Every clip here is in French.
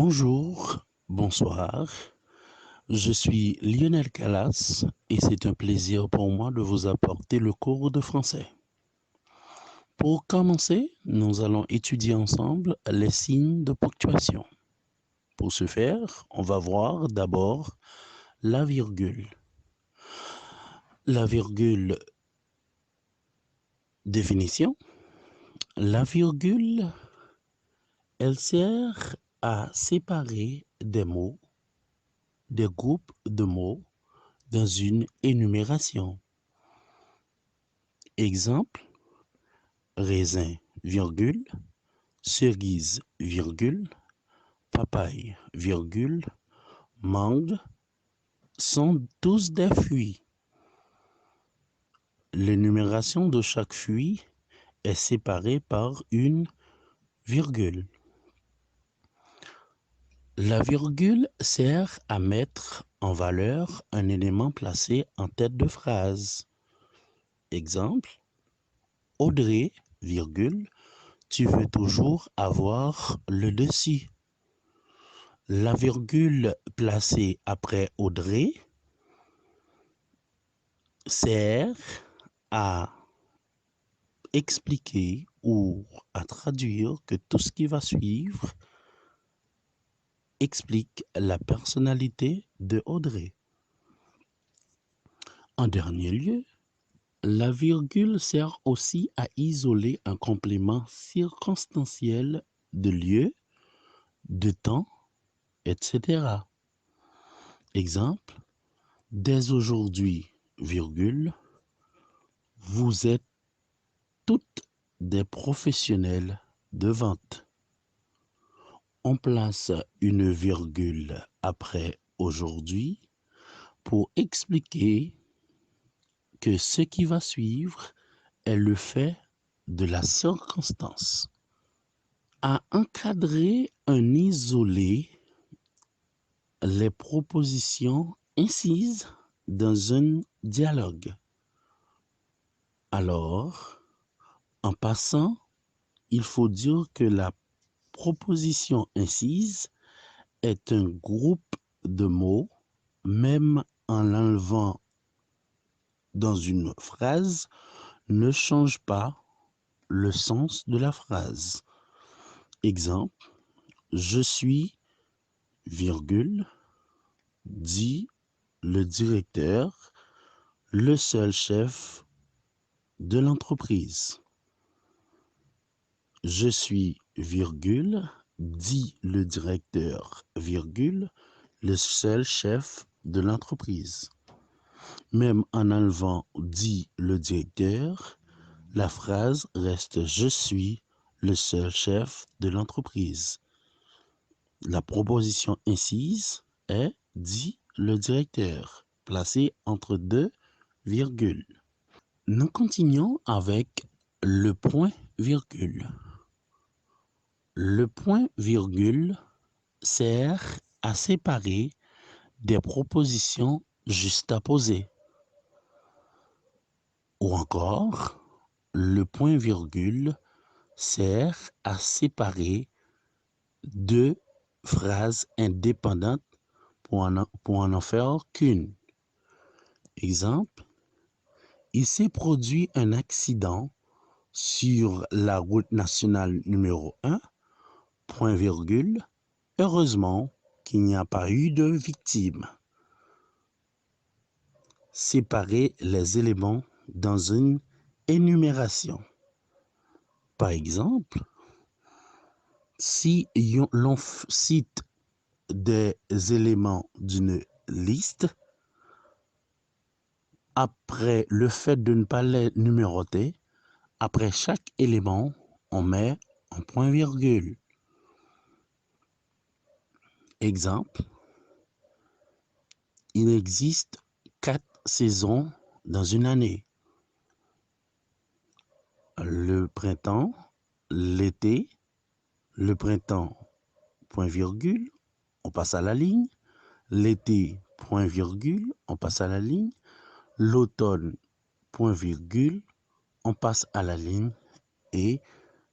Bonjour, bonsoir, je suis Lionel Calas et c'est un plaisir pour moi de vous apporter le cours de français. Pour commencer, nous allons étudier ensemble les signes de ponctuation. Pour ce faire, on va voir d'abord la virgule. La virgule, définition. La virgule, elle sert à séparer des mots, des groupes de mots dans une énumération. Exemple, raisin, virgule, cerise, virgule, papaye, virgule, mangue sont tous des fruits. L'énumération de chaque fruit est séparée par une virgule. La virgule sert à mettre en valeur un élément placé en tête de phrase. Exemple, Audrey, virgule, tu veux toujours avoir le dessus. La virgule placée après Audrey sert à expliquer ou à traduire que tout ce qui va suivre explique la personnalité de Audrey. En dernier lieu, la virgule sert aussi à isoler un complément circonstanciel de lieu, de temps, etc. Exemple, dès aujourd'hui, virgule, vous êtes toutes des professionnels de vente. On place une virgule après aujourd'hui pour expliquer que ce qui va suivre est le fait de la circonstance. À encadrer un isolé les propositions incises dans un dialogue. Alors, en passant, il faut dire que la proposition incise est un groupe de mots, même en l'enlevant dans une phrase, ne change pas le sens de la phrase. Exemple, je suis, virgule, dit le directeur, le seul chef de l'entreprise. Je suis, virgule, dit le directeur, virgule, le seul chef de l'entreprise. Même en enlevant dit le directeur, la phrase reste je suis le seul chef de l'entreprise. La proposition incise est dit le directeur, placée entre deux virgules. Nous continuons avec le point virgule. Le point virgule sert à séparer des propositions juxtaposées. Ou encore, le point virgule sert à séparer deux phrases indépendantes pour en faire qu'une. Exemple, il s'est produit un accident sur la route nationale numéro 1, point virgule, heureusement qu'il n'y a pas eu de victimes. Séparer les éléments dans une énumération. Par exemple, si l'on cite des éléments d'une liste, après le fait de ne pas les numéroter, après chaque élément, on met un point virgule. Exemple, il existe 4 saisons dans une année. Le printemps, l'été, le printemps, point virgule, on passe à la ligne. L'été, point virgule, on passe à la ligne. L'automne, point virgule, on passe à la ligne. Et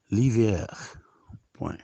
l'hiver, point.